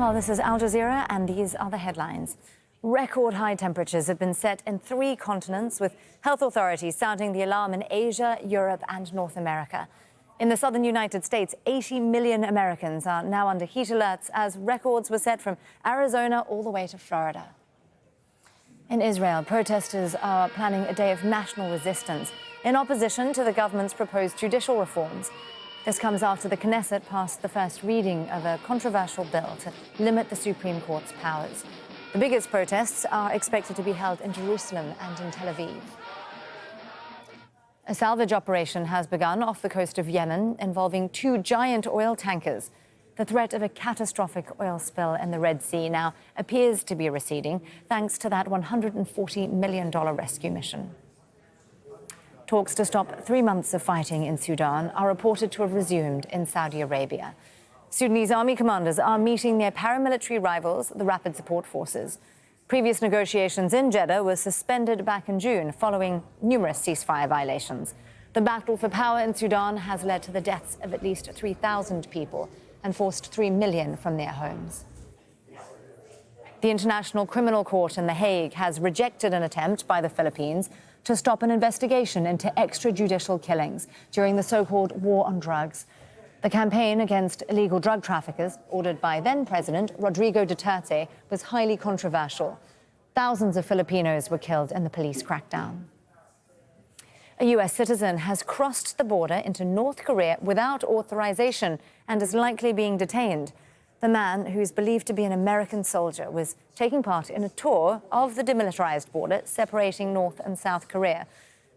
Well, this is Al Jazeera, and these are the headlines. Record high temperatures have been set in 3 continents, with health authorities sounding the alarm in Asia, Europe, and North America. In the southern United States, 80 million Americans are now under heat alerts as records were set from Arizona all the way to Florida. In Israel, protesters are planning a day of national resistance in opposition to the government's proposed judicial reforms. This comes after the Knesset passed the first reading of a controversial bill to limit the Supreme Court's powers. The biggest protests are expected to be held in Jerusalem and in Tel Aviv. A salvage operation has begun off the coast of Yemen involving 2 giant oil tankers. The threat of a catastrophic oil spill in the Red Sea now appears to be receding, thanks to that $140 million rescue mission. Talks to stop 3 months of fighting in Sudan are reported to have resumed in Saudi Arabia. Sudanese army commanders are meeting their paramilitary rivals, the Rapid Support Forces. Previous negotiations in Jeddah were suspended back in June following numerous ceasefire violations. The battle for power in Sudan has led to the deaths of at least 3,000 people and forced 3 million from their homes. The International Criminal Court in The Hague has rejected an attempt by the Philippines to stop an investigation into extrajudicial killings during the so-called war on drugs. The campaign against illegal drug traffickers, ordered by then-President Rodrigo Duterte, was highly controversial. Thousands of Filipinos were killed in the police crackdown. A U.S. citizen has crossed the border into North Korea without authorization and is likely being detained. The man, who is believed to be an American soldier, was taking part in a tour of the demilitarized border separating North and South Korea.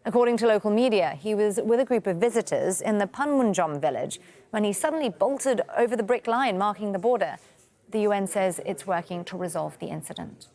According to local media, he was with a group of visitors in the Panmunjom village when he suddenly bolted over the brick line marking the border. The UN says it's working to resolve the incident.